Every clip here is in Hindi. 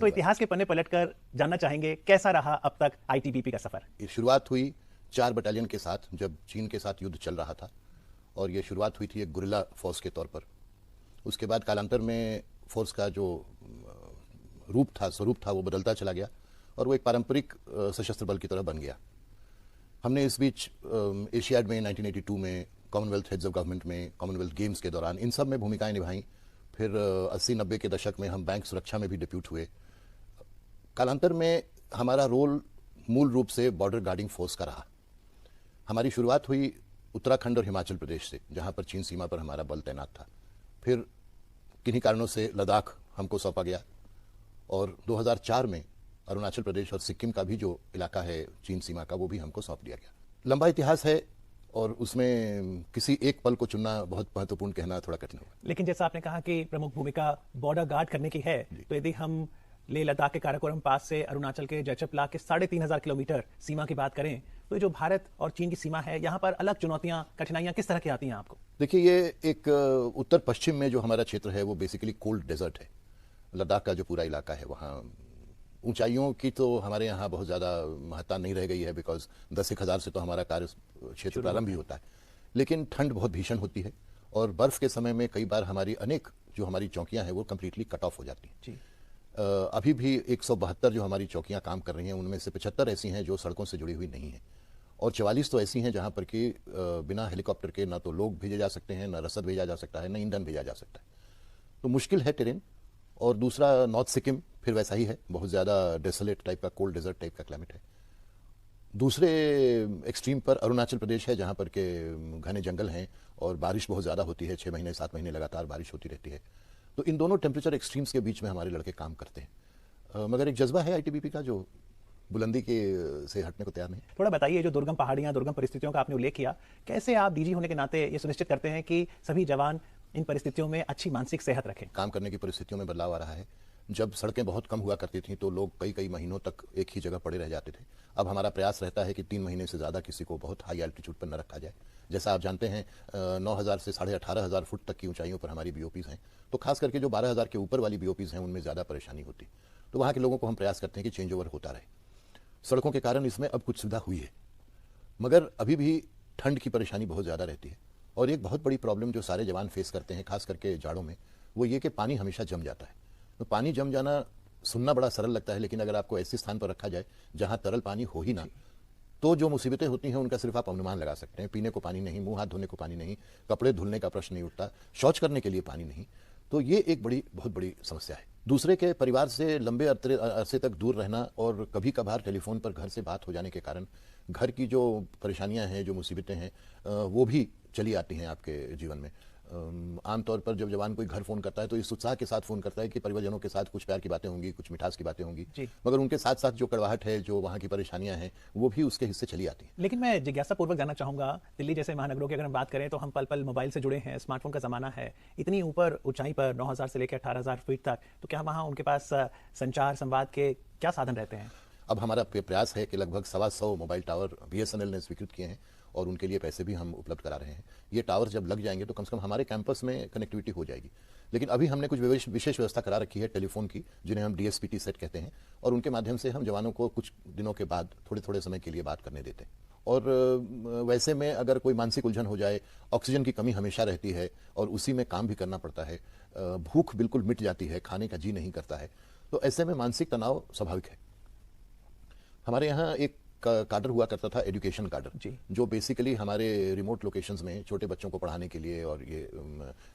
तो इतिहास के पन्ने पलटकर जानना चाहेंगे कैसा रहा अब तक आईटीबीपी का सफर। ये शुरुआत हुई 4 बटालियन के साथ जब चीन के साथ युद्ध चल रहा था, और ये शुरुआत हुई थी एक गुरिल्ला फोर्स के तौर पर। उसके बाद कालांतर में फोर्स का जो स्वरूप था वो बदलता चला गया और वो एक पारंपरिक सशस्त्र बल की तरह बन गया। हमने इस बीच एशियाड में 1982 में, कॉमनवेल्थ हेड्स ऑफ गवर्नमेंट में, कॉमनवेल्थ गेम्स के दौरान इन सब में भूमिकाएं निभाई। फिर 80-90 के दशक में हम बैंक सुरक्षा में भी डिप्यूट हुए। कालांतर में हमारा रोल मूल रूप से बॉर्डर गार्डिंग फोर्स का रहा। हमारी शुरुआत हुई उत्तराखंड और हिमाचल प्रदेश से, जहां पर चीन सीमा पर हमारा बल तैनात था। फिर किन्हीं कारणों से लद्दाख हमको सौंपा गया और 2004 में अरुणाचल प्रदेश और सिक्किम का भी जो इलाका है चीन सीमा का, वो भी हमको सौंप दिया गया। लंबा इतिहास है और उसमें किसी एक पल को चुनना बहुत महत्वपूर्ण कहना थोड़ा कठिन होगा। लेकिन जैसा आपने कहा कि प्रमुख भूमिका बॉर्डर गार्ड करने की है, तो यदि हम लेह लद्दाख के काराकोरम पास से अरुणाचल के जयचपला के 3,500 किलोमीटर सीमा की बात करें, तो जो भारत और चीन की सीमा है, यहाँ पर अलग चुनौतियां, कठिनाइयां किस तरह की आती हैं आपको? देखिए, ये एक उत्तर पश्चिम में जो हमारा क्षेत्र है वो बेसिकली कोल्ड डेजर्ट है। लद्दाख का जो पूरा इलाका है, वहाँ ऊंचाइयों की तो हमारे यहाँ बहुत ज़्यादा महत्ता नहीं रह गई है, बिकॉज 10-1 हज़ार से तो हमारा कार्य क्षेत्र प्रारंभ ही होता है। लेकिन ठंड बहुत भीषण होती है और बर्फ़ के समय में कई बार हमारी जो हमारी चौकियाँ हैं वो कम्प्लीटली कट ऑफ हो जाती हैं। अभी भी 172 जो हमारी चौकियाँ काम कर रही हैं, उनमें से 75 ऐसी हैं जो सड़कों से जुड़ी हुई नहीं हैं, और 44 तो ऐसी हैं जहाँ पर कि बिना हेलीकॉप्टर के ना तो लोग भेजे जा सकते हैं, ना रसद भेजा जा सकता है, ना ईंधन भेजा जा सकता है। तो मुश्किल है टेरेन। और दूसरा नॉर्थ सिक्किम फिर वैसा ही है, बहुत ज़्यादा डेसोलेट टाइप का, कोल्ड डेजर्ट टाइप का क्लाइमेट है। दूसरे एक्सट्रीम पर अरुणाचल प्रदेश है, जहाँ पर के घने जंगल हैं और बारिश बहुत ज़्यादा होती है, 6 महीने 7 महीने लगातार बारिश होती रहती है। तो इन दोनों टेम्परेचर एक्सट्रीम्स के बीच में हमारे लड़के काम करते हैं। मगर एक जज्बा है आईटीबीपी का जो बुलंदी के से हटने को तैयार नहीं। थोड़ा बताइए, जो दुर्गम पहाड़ियां, दुर्गम परिस्थितियों का आपने उल्लेख किया, कैसे आप डीजी होने के नाते ये सुनिश्चित करते हैं कि सभी जवान इन परिस्थितियों में अच्छी मानसिक सेहत रखें? काम करने की परिस्थितियों में बदलाव आ रहा है। जब सड़कें बहुत कम हुआ करती थी तो लोग कई महीनों तक एक ही जगह पड़े रह जाते थे। अब हमारा प्रयास रहता है कि 3 महीने से ज़्यादा किसी को बहुत हाई एल्टीट्यूड पर न रखा जाए। जैसा आप जानते हैं, 9,000 से 18,500 फुट तक की ऊंचाइयों पर हमारी बीओपीज़ हैं, तो खास करके जो 12,000 के ऊपर वाली बीओपीज़ हैं उनमें ज़्यादा परेशानी होती। तो वहाँ के लोगों को हम प्रयास करते हैं कि चेंज ओवर होता रहे। सड़कों के कारण इसमें अब कुछ सुविधा हुई है, मगर अभी भी ठंड की परेशानी बहुत ज़्यादा रहती है। और एक बहुत बड़ी प्रॉब्लम जो सारे जवान फेस करते हैं, खास करके जाड़ों में, वो ये कि पानी हमेशा जम जाता है। तो पानी जम जाना सुनना बड़ा सरल लगता है, लेकिन अगर आपको ऐसे स्थान पर रखा जाए जहाँ तरल पानी हो ही ना, तो जो मुसीबतें होती हैं उनका सिर्फ आप अनुमान लगा सकते हैं। पीने को पानी नहीं, मुंह हाथ धोने को पानी नहीं, कपड़े धुलने का प्रश्न नहीं उठता, शौच करने के लिए पानी नहीं। तो ये एक बहुत बड़ी समस्या है। दूसरे के परिवार से लंबे अरसे तक दूर रहना और कभी कभार टेलीफोन पर घर से बात हो जाने के कारण घर की जो परेशानियां हैं, जो मुसीबतें हैं, वो भी चली आती हैं आपके जीवन में। आमतौर पर जब जवान कोई घर फ़ोन करता है तो इस उत्साह के साथ फ़ोन करता है कि परिवारजनों के साथ कुछ प्यार की बातें होंगी, कुछ मिठास की बातें होंगी, मगर उनके साथ साथ जो कड़वाहट है, जो वहाँ की परेशानियां हैं, वो भी उसके हिस्से चली आती हैं। लेकिन मैं जिज्ञासा पूर्वक जानना चाहूंगा, दिल्ली जैसे महानगरों की अगर हम बात करें तो हम पल पल मोबाइल से जुड़े हैं, स्मार्टफोन का ज़माना है, इतनी ऊपर ऊंचाई पर 9,000 से लेकर 18,000 फीट तक, तो क्या वहाँ उनके पास संचार संवाद के क्या साधन रहते हैं? अब हमारा प्रयास है कि लगभग 125 मोबाइल टावर BSNL ने स्वीकृत किए हैं और उनके लिए पैसे भी हम उपलब्ध करा रहे हैं। ये टावर जब लग जाएंगे तो कम से कम हमारे कैंपस में कनेक्टिविटी हो जाएगी। लेकिन अभी हमने कुछ विशेष व्यवस्था करा रखी है टेलीफोन की, जिन्हें हम DSPT सेट कहते हैं, और उनके माध्यम से हम जवानों को कुछ दिनों के बाद थोड़े समय के लिए बात करने देते हैं। और वैसे में अगर कोई मानसिक उलझन हो जाए, ऑक्सीजन की कमी हमेशा रहती है और उसी में काम भी करना पड़ता है, भूख बिल्कुल मिट जाती है, खाने का जी नहीं करता है, तो ऐसे में मानसिक तनाव स्वाभाविक है। हमारे यहाँ एक काडर हुआ करता था, एजुकेशन काडर, जो बेसिकली हमारे रिमोट लोकेशंस में छोटे बच्चों को पढ़ाने के लिए और ये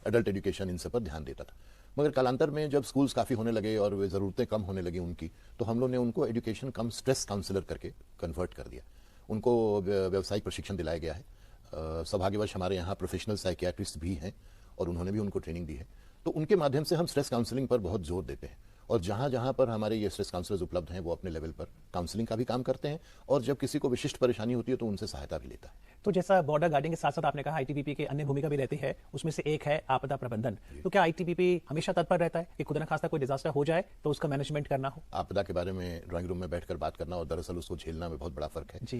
एडल्ट एजुकेशन इन सब पर ध्यान देता था। मगर कालांतर में जब स्कूल्स काफ़ी होने लगे और वे ज़रूरतें कम होने लगी उनकी, तो हम लोग ने उनको एजुकेशन कम स्ट्रेस काउंसलर करके कन्वर्ट कर दिया। उनको व्यावसायिक प्रशिक्षण दिलाया गया है। सौभाग्यवश हमारे यहाँ प्रोफेशनल साइकियाट्रिस्ट भी हैं और उन्होंने भी उनको ट्रेनिंग दी है। तो उनके माध्यम से हम स्ट्रेस काउंसलिंग पर बहुत जोर देते हैं, और जहाँ जहाँ पर हमारे ये स्ट्रेस काउंसलर्स उपलब्ध हैं वो अपने लेवल पर काउंसलिंग का भी काम करते हैं, और जब किसी को विशिष्ट परेशानी होती है तो उनसे सहायता भी लेता है। तो जैसा बॉर्डर गार्डिंग के साथ साथ आपने कहा आईटीबीपी के अन्य भूमिका भी रहती है, उसमें से एक है आपदा प्रबंधन। तो क्या आईटीबीपी हमेशा तत्पर रहता है कि खुदा न खास्ता कोई डिजास्टर हो जाए तो उसका मैनेजमेंट करना हो? आपदा के बारे में ड्राइंग रूम में बैठकर बात करना और दरअसल उसको झेलना में बहुत बड़ा फर्क है जी।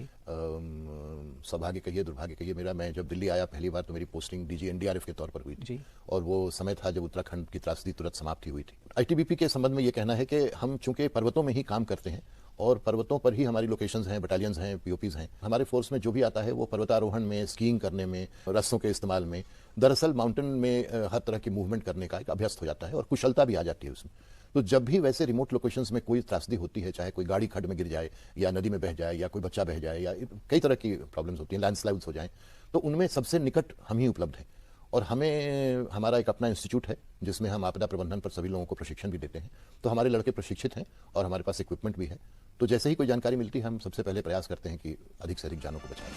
सौभाग्य कहिए दुर्भाग्य कहिए मेरा, मैं जब दिल्ली आया पहली बार तो मेरी पोस्टिंग डीजी एनडीआरएफ के तौर पर हुई थी जी। और वो समय था जब उत्तराखंड की त्रासदी तुरंत समाप्ति हुई थी। आईटीबीपी के संबंध में ये कहना है कि हम चूंकि पर्वतों में ही काम करते हैं और पर्वतों पर ही हमारी लोकेशंस हैं, बटालियंस हैं, पीओपीज हैं, हमारे फोर्स में जो भी आता है वो पर्वतारोहण में, स्कीइंग करने में, रस्सों के इस्तेमाल में, दरअसल माउंटेन में हर तरह की मूवमेंट करने का एक अभ्यस्त हो जाता है और कुशलता भी आ जाती है उसमें। तो जब भी वैसे रिमोट लोकेशंस में कोई त्रासदी होती है, चाहे कोई गाड़ी खड्ड में गिर जाए या नदी में बह जाए या कोई बच्चा बह जाए या कई तरह की प्रॉब्लम्स होती हैं, लैंडस्लाइड्स हो जाएं, तो उनमें सबसे निकट हम ही उपलब्ध हैं। और हमें हमारा एक अपना इंस्टीट्यूट है जिसमें हम आपदा प्रबंधन पर सभी लोगों को प्रशिक्षण भी देते हैं। तो हमारे लड़के प्रशिक्षित हैं और हमारे पास इक्विपमेंट भी है। तो जैसे ही कोई जानकारी मिलती है हम सबसे पहले प्रयास करते हैं कि अधिक से अधिक जानों को बचाएं।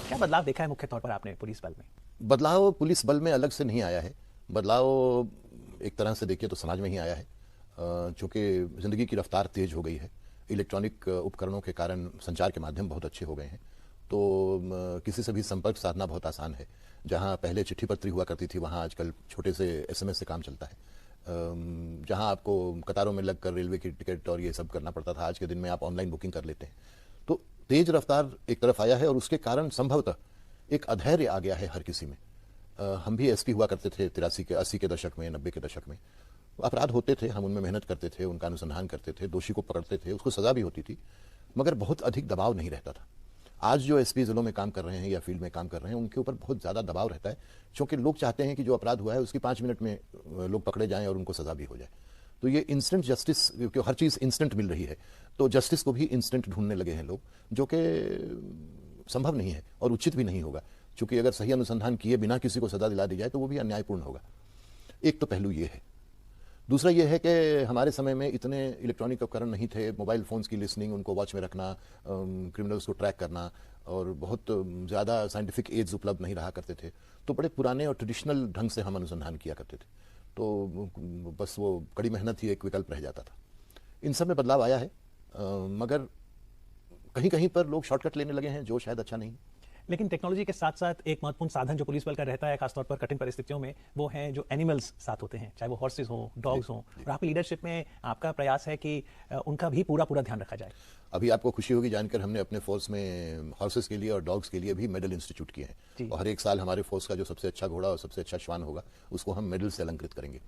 क्या बदलाव देखा है मुख्य तौर पर आपने पुलिस बल में? बदलाव पुलिस बल में अलग से नहीं आया है, बदलाव एक तरह से देखिए तो समाज में ही आया है। चूंकि जिंदगी की रफ्तार तेज हो गई है, इलेक्ट्रॉनिक उपकरणों के कारण संचार के माध्यम बहुत अच्छे हो गए हैं, तो किसी से भी संपर्क साधना बहुत आसान है। जहां पहले चिट्ठी पत्री हुआ करती थी वहां आजकल छोटे से एसएमएस से काम चलता है। जहां आपको कतारों में लगकर रेलवे की टिकट और ये सब करना पड़ता था, आज के दिन में आप ऑनलाइन बुकिंग कर लेते हैं। तो तेज रफ्तार एक तरफ आया है और उसके कारण संभवतः एक अधैर्य आ गया है हर किसी में। हम भी एसपी हुआ करते थे 83 के 80 के दशक में, 90 के दशक में। अपराध होते थे, हम उनमें मेहनत करते थे, उनका अनुसंधान करते थे, दोषी को पकड़ते थे, उसको सजा भी होती थी, मगर बहुत अधिक दबाव नहीं रहता था। आज जो एसपी जिलों में काम कर रहे हैं या फील्ड में काम कर रहे हैं उनके ऊपर बहुत ज्यादा दबाव रहता है, क्योंकि लोग चाहते हैं कि जो अपराध हुआ है उसकी 5 मिनट में लोग पकड़े जाएं और उनको सजा भी हो जाए। तो ये इंस्टेंट जस्टिस, क्योंकि हर चीज इंस्टेंट मिल रही है, तो जस्टिस को भी इंस्टेंट ढूंढने लगे हैं लोग, जो कि संभव नहीं है और उचित भी नहीं होगा, क्योंकि अगर सही अनुसंधान किए बिना किसी को सजा दिला दी जाए तो वो भी अन्यायपूर्ण होगा। एक तो पहलू ये है। दूसरा ये है कि हमारे समय में इतने इलेक्ट्रॉनिक उपकरण नहीं थे, मोबाइल फोन्स की लिसनिंग, उनको वॉच में रखना, क्रिमिनल्स को ट्रैक करना, और बहुत ज़्यादा साइंटिफिक एड्स उपलब्ध नहीं रहा करते थे। तो बड़े पुराने और ट्रेडिशनल ढंग से हम अनुसंधान किया करते थे, तो बस वो कड़ी मेहनत ही एक विकल्प रह जाता था। इन सब में बदलाव आया है, मगर कहीं कहीं पर लोग शॉर्टकट लेने लगे हैं जो शायद अच्छा नहीं। लेकिन टेक्नोलॉजी के साथ साथ एक महत्वपूर्ण साधन जो पुलिस बल का रहता है खासतौर पर कठिन परिस्थितियों में, वो हैं जो एनिमल्स साथ होते हैं, चाहे वो हॉर्सेस हो, डॉग्स हो, और आपकी लीडरशिप में आपका प्रयास है कि उनका भी पूरा ध्यान रखा जाए। अभी आपको खुशी होगी जानकर हमने अपने फोर्स में हॉर्सेस के लिए और डॉग्स के लिए भी मेडल इंस्टीट्यूट किए हैं, और हर एक साल हमारे फोर्स का जो सबसे अच्छा घोड़ा और सबसे अच्छा श्वान होगा उसको हम मेडल से अलंकृत करेंगे।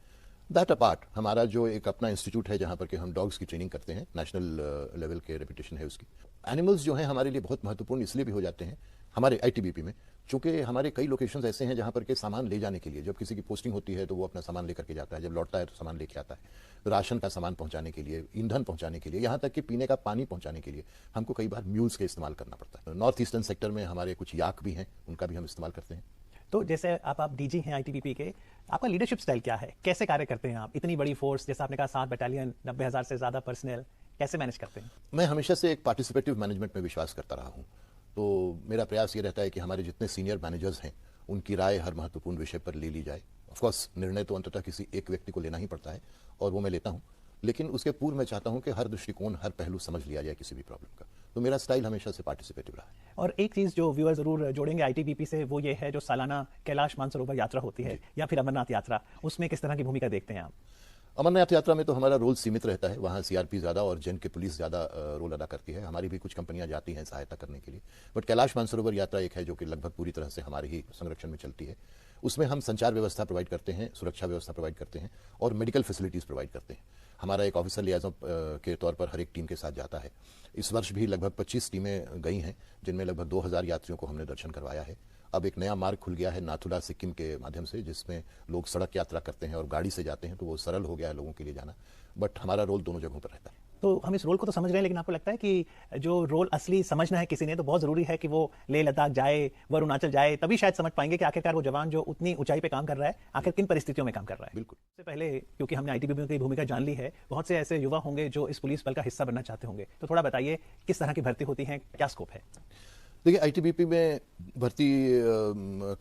दैट अपार्ट हमारा जो एक अपना इंस्टीट्यूट है जहां पर कि हम डॉग्स की ट्रेनिंग करते हैं, नेशनल लेवल के रेपुटेशन है उसकी। एनिमल्स जो हैं हमारे लिए बहुत महत्वपूर्ण इसलिए भी हो जाते हैं हमारे आईटीबीपी में, चूंकि हमारे कई लोकेशंस ऐसे हैं जहां पर के सामान ले जाने के लिए, जब किसी की पोस्टिंग होती है तो वो अपना सामान लेकर के जाता है, जब लौटता है तो सामान लेके आता है, राशन का सामान पहुंचाने के लिए, ईंधन पहुंचाने के लिए, यहां तक कि पीने का पानी पहुंचाने के लिए हमको कई बार म्यूल्स का इस्तेमाल करना पड़ता है। नॉर्थ ईस्टर्न सेक्टर में हमारे कुछ याक भी हैं, उनका भी हम इस्तेमाल करते हैं। तो जैसे आप डीजी हैं आईटीबीपी के, आपका लीडरशिप स्टाइल क्या है, कैसे कार्य करते हैं आप? इतनी बड़ी फोर्स, जैसे आपने कहा 7 बटालियन, 90,000 से ज्यादा पर्सनल, कैसे मैनेज करते हैं? मैं हमेशा से एक पार्टिसिपेटिव मैनेजमेंट में विश्वास करता रहा हूं, तो मेरा प्रयास ये रहता है कि हमारे जितने सीनियर मैनेजर्स हैं उनकी राय हर महत्वपूर्ण विषय पर ले ली जाए। ऑफकोर्स निर्णय तो अंततः किसी एक व्यक्ति को लेना ही पड़ता है और वो मैं लेता हूं, लेकिन उसके पूर्व मैं चाहता हूं कि हर दृष्टिकोण, हर पहलू समझ लिया जाए किसी भी प्रॉब्लम का। तो मेरा स्टाइल हमेशा से पार्टिसिपेटिव रहा है। और एक चीज जो व्यूअर जरूर जोड़ेंगे आईटीबीपी से, वो ये है जो सालाना कैलाश मानसरोवर यात्रा होती है या फिर अमरनाथ यात्रा, उसमें किस तरह की भूमिका देखते हैं आप? अमरनाथ यात्रा में तो हमारा रोल सीमित रहता है, वहाँ सीआरपी ज़्यादा और जैन के पुलिस ज़्यादा रोल अदा करती है। हमारी भी कुछ कंपनियां जाती हैं सहायता करने के लिए, बट कैलाश मानसरोवर यात्रा एक है जो कि लगभग पूरी तरह से हमारे ही संरक्षण में चलती है। उसमें हम संचार व्यवस्था प्रोवाइड करते हैं, सुरक्षा व्यवस्था प्रोवाइड करते हैं और मेडिकल फैसिलिटीज़ प्रोवाइड करते हैं। हमारा एक ऑफिसर लियाज़ों के तौर पर हर एक टीम के साथ जाता है। इस वर्ष भी लगभग 25 टीमें गई हैं, जिनमें लगभग 2000 यात्रियों को हमने दर्शन करवाया है। अब एक नया मार्ग खुल गया है नाथुला सिक्किम के माध्यम से, जिसमें लोग सड़क यात्रा करते हैं और गाड़ी से जाते हैं, तो वो सरल हो गया है लोगों के लिए जाना, बट हमारा रोल दोनों जगहों पर रहता है। तो हम इस रोल को तो समझ रहे हैं, लेकिन आपको लगता है कि जो रोल असली समझना है किसी ने, तो बहुत जरूरी है कि वो लेह लद्दाख जाए, वो अरुणाचल जाए, तभी शायद समझ पाएंगे कि आखिरकार वो जवान जो उतनी ऊंचाई पे काम कर रहा है आखिर किन परिस्थितियों में काम कर रहा है। बिल्कुल। इससे पहले, क्योंकि हमने आईटीबीपी की भूमिका जान ली है, बहुत से ऐसे युवा होंगे जो इस पुलिस बल का हिस्सा बनना चाहते होंगे, तो थोड़ा बताइए किस तरह की भर्ती होती है, क्या स्कोप है? देखिए, आईटीबीपी में भर्ती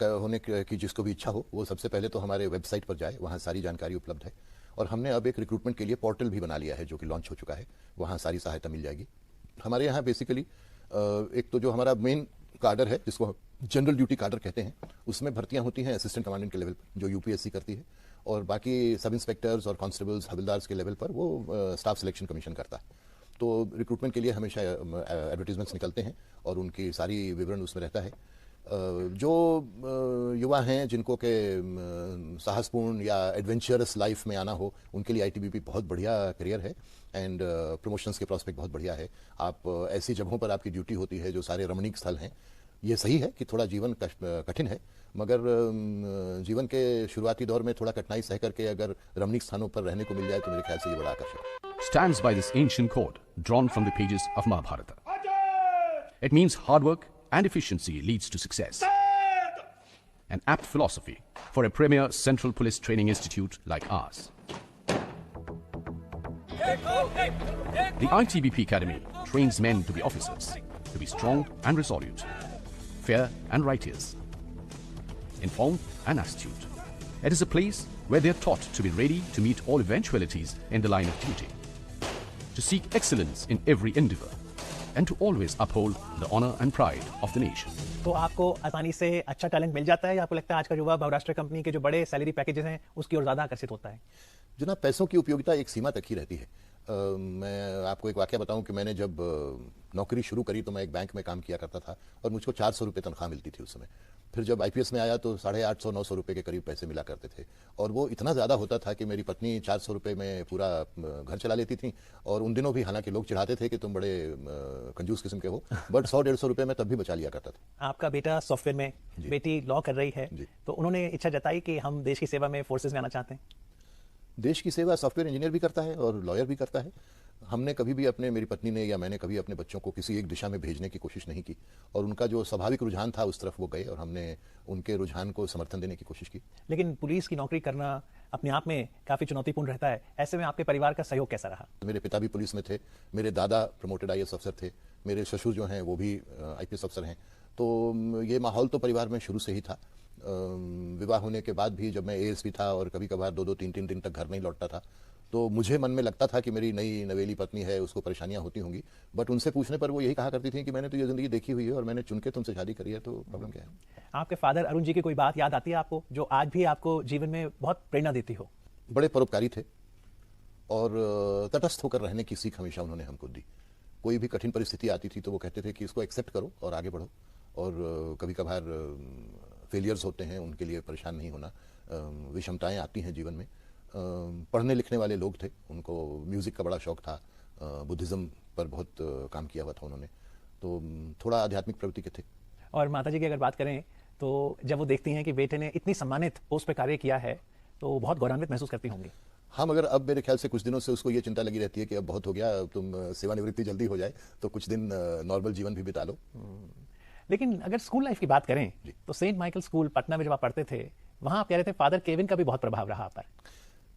होने की जिसको भी इच्छा हो वो सबसे पहले तो हमारे वेबसाइट पर जाए, वहाँ सारी जानकारी उपलब्ध है। और हमने अब एक रिक्रूटमेंट के लिए पोर्टल भी बना लिया है जो कि लॉन्च हो चुका है, वहाँ सारी सहायता मिल जाएगी। हमारे यहाँ बेसिकली एक तो जो हमारा मेन काडर है जिसको जनरल ड्यूटी काडर कहते हैं, उसमें भर्तियां होती हैं असिस्टेंट कमांडेंट के लेवल पर जो यूपीएससी करती है, और बाकी सब इंस्पेक्टर्स और कांस्टेबल्स हवलदार्स के लेवल पर वो स्टाफ सिलेक्शन कमीशन करता है। तो रिक्रूटमेंट के लिए हमेशा एडवर्टीजमेंट्स निकलते हैं और उनकी सारी विवरण उसमें रहता है। जो युवा हैं जिनको के साहसपूर्ण या एडवेंचरस लाइफ में आना हो, उनके लिए आईटीबीपी बहुत बढ़िया करियर है एंड प्रमोशंस के प्रॉस्पेक्ट बहुत बढ़िया है। आप ऐसी जगहों पर आपकी ड्यूटी होती है जो सारे रमणीक स्थल हैं। ये सही है कि थोड़ा जीवन कठिन है, मगर जीवन के शुरुआती दौर में थोड़ा कठिनाई सह करके अगर रमणीक स्थानों पर रहने को मिल जाए तो मेरे ख्याल से ये बड़ा आकर्षक है। Stands by this ancient code drawn from the pages of Mahabharata. It means hard work and efficiency leads to success. An apt philosophy for a premier Central Police Training Institute like ours. The ITBP Academy trains men to be officers, to be strong and resolute, fair and righteous, informed and astute. It is a place where they are taught to be ready to meet all eventualities in the line of duty, to seek excellence in every endeavor, and to always uphold the honor and pride of the nation. तो आपको आसानी से अच्छा टैलेंट मिल जाता है या आपको लगता है आज का युवा बहुराष्ट्रीय कंपनी के जो बड़े सैलरी पैकेजेस हैं उसकी ओर ज्यादा आकर्षित होता है? जनाब, पैसों की उपयोगिता एक सीमा तक ही रहती है। मैं आपको एक वाकया बताऊं कि मैंने जब नौकरी शुरू करी तो मैं एक बैंक में काम किया करता था और मुझको 400 रुपये तनख्वाह मिलती थी उस समय। फिर जब आईपीएस में आया तो 850-900 रुपये के करीब पैसे मिला करते थे, और वो इतना ज़्यादा होता था कि मेरी पत्नी 400 रुपये में पूरा घर चला लेती थी। और उन दिनों भी हालांकि लोग चिढ़ाते थे कि तुम बड़े कंजूस किस्म के हो, बट 100-150 रुपये में तब भी बचा लिया करता था। आपका बेटा सॉफ्टवेयर में, बेटी लॉ कर रही है, तो उन्होंने इच्छा जताई कि हम देश की सेवा में फोर्सेज में आना चाहते हैं। देश की सेवा सॉफ्टवेयर इंजीनियर भी करता है और लॉयर भी करता है। हमने कभी भी मेरी पत्नी ने या मैंने कभी अपने बच्चों को किसी एक दिशा में भेजने की कोशिश नहीं की, और उनका जो स्वाभाविक रुझान था उस तरफ वो गए और हमने उनके रुझान को समर्थन देने की कोशिश की। लेकिन पुलिस की नौकरी करना अपने आप में काफी चुनौतीपूर्ण रहता है, ऐसे में आपके परिवार का सहयोग कैसा रहा? मेरे पिता भी पुलिस में थे, मेरे दादा प्रमोटेड आईएएस अफसर थे, मेरे ससुर जो हैं वो भी आईपीएस अफसर हैं। तो ये माहौल तो परिवार में शुरू से ही था। विवाह होने के बाद भी जब मैं एएसपी था और कभी कभार 2-3 दिन तक घर नहीं लौटता था, तो मुझे मन में लगता था कि मेरी नई नवेली पत्नी है, उसको परेशानियां होती होंगी, बट उनसे पूछने पर वो यही कहा करती थी कि मैंने तो ये जिंदगी देखी हुई है और मैंने चुन के तुमसे शादी करी है, तो प्रॉब्लम क्या है? आपके फादर अरुण जी की कोई बात याद आती है आपको जो आज भी आपको जीवन में बहुत प्रेरणा देती हो? बड़े परोपकारी थे और तटस्थ होकर रहने की सीख हमेशा उन्होंने हमको दी। कोई भी कठिन परिस्थिति आती थी तो वो कहते थे कि इसको एक्सेप्ट करो और आगे बढ़ो, और कभी कभार फेलियर्स होते हैं, उनके लिए परेशान नहीं होना। विषमताएं आती हैं जीवन में। पढ़ने लिखने वाले लोग थे, उनको म्यूज़िक का बड़ा शौक था, बुद्धिज़्म पर बहुत काम किया हुआ था उन्होंने, तो थोड़ा आध्यात्मिक प्रवृत्ति के थे। और माता जी की अगर बात करें तो जब वो देखती हैं कि बेटे ने इतनी सम्मानित पोस्ट पर कार्य किया है तो बहुत गौरवान्वित महसूस करती होंगी। हाँ, मगर अब मेरे ख्याल से कुछ दिनों से उसको ये चिंता लगी रहती है कि अब बहुत हो गया, तुम सेवानिवृत्ति जल्दी हो जाए तो कुछ दिन नॉर्मल जीवन भी बिता लो। लेकिन अगर स्कूल लाइफ की बात करें तो सेंट माइकल स्कूल पटना में जब आप पढ़ते थे, वहां आप कह रहे थे फादर केविन का भी बहुत प्रभाव रहा आप पर।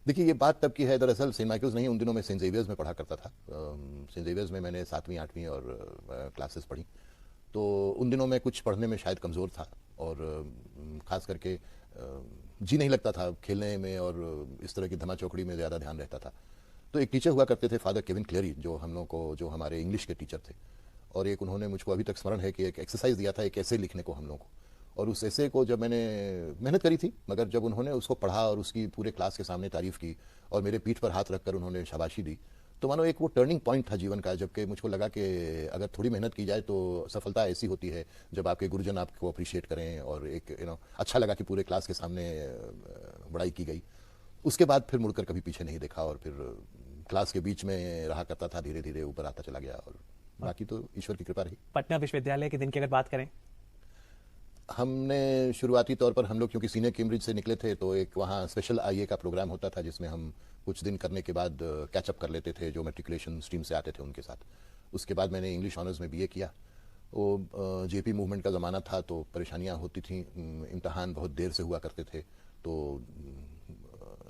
देखिए, ये बात तब की है, दरअसल सेंट माइकल्स नहीं, उन दिनों में सेंट जेवियर्स में पढ़ा करता था। सेंट जेवियर्स में मैंने 7वीं 8वीं और क्लासेस पढ़ी, तो उन दिनों में कुछ पढ़ने में शायद कमज़ोर था और ख़ास करके जी नहीं लगता था खेलने में और इस तरह की धमा चौकड़ी में ज़्यादा ध्यान रहता था। तो एक टीचर हुआ करते थे फादर केविन क्लेरी, जो हम लोग को, जो हमारे इंग्लिश के टीचर थे, और एक उन्होंने मुझको अभी तक स्मरण है कि एक एक्सरसाइज दिया था, एक ऐसे लिखने को हम लोग को, और उस ऐसे को जब मैंने मेहनत करी थी, मगर जब उन्होंने उसको पढ़ा और उसकी पूरे क्लास के सामने तारीफ़ की और मेरे पीठ पर हाथ रखकर उन्होंने शाबाशी दी, तो मानो एक वो टर्निंग पॉइंट था जीवन का, जबकि मुझको लगा कि अगर थोड़ी मेहनत की जाए तो सफलता ऐसी होती है जब आपके गुरुजन आपको अप्रिशिएट करें, और एक अच्छा लगा कि पूरे क्लास के सामने बड़ाई की गई। उसके बाद फिर मुड़कर कभी पीछे नहीं देखा और फिर क्लास के बीच में रहा करता था, धीरे धीरे ऊपर आता चला गया, और बाकी तो ईश्वर की कृपा रही। पटना विश्वविद्यालय के दिन की अगर बात करें, हमने शुरुआती तौर पर, हम लोग क्योंकि सीनियर कैम्ब्रिज से निकले थे, तो एक वहाँ स्पेशल आईए का प्रोग्राम होता था जिसमें हम कुछ दिन करने के बाद कैचअप कर लेते थे जो मैट्रिकुलेशन स्ट्रीम से आते थे उनके साथ। उसके बाद मैंने इंग्लिश ऑनर्स में बीए किया। वो जेपी मूवमेंट का ज़माना था तो परेशानियाँ होती थी, इम्तहान बहुत देर से हुआ करते थे, तो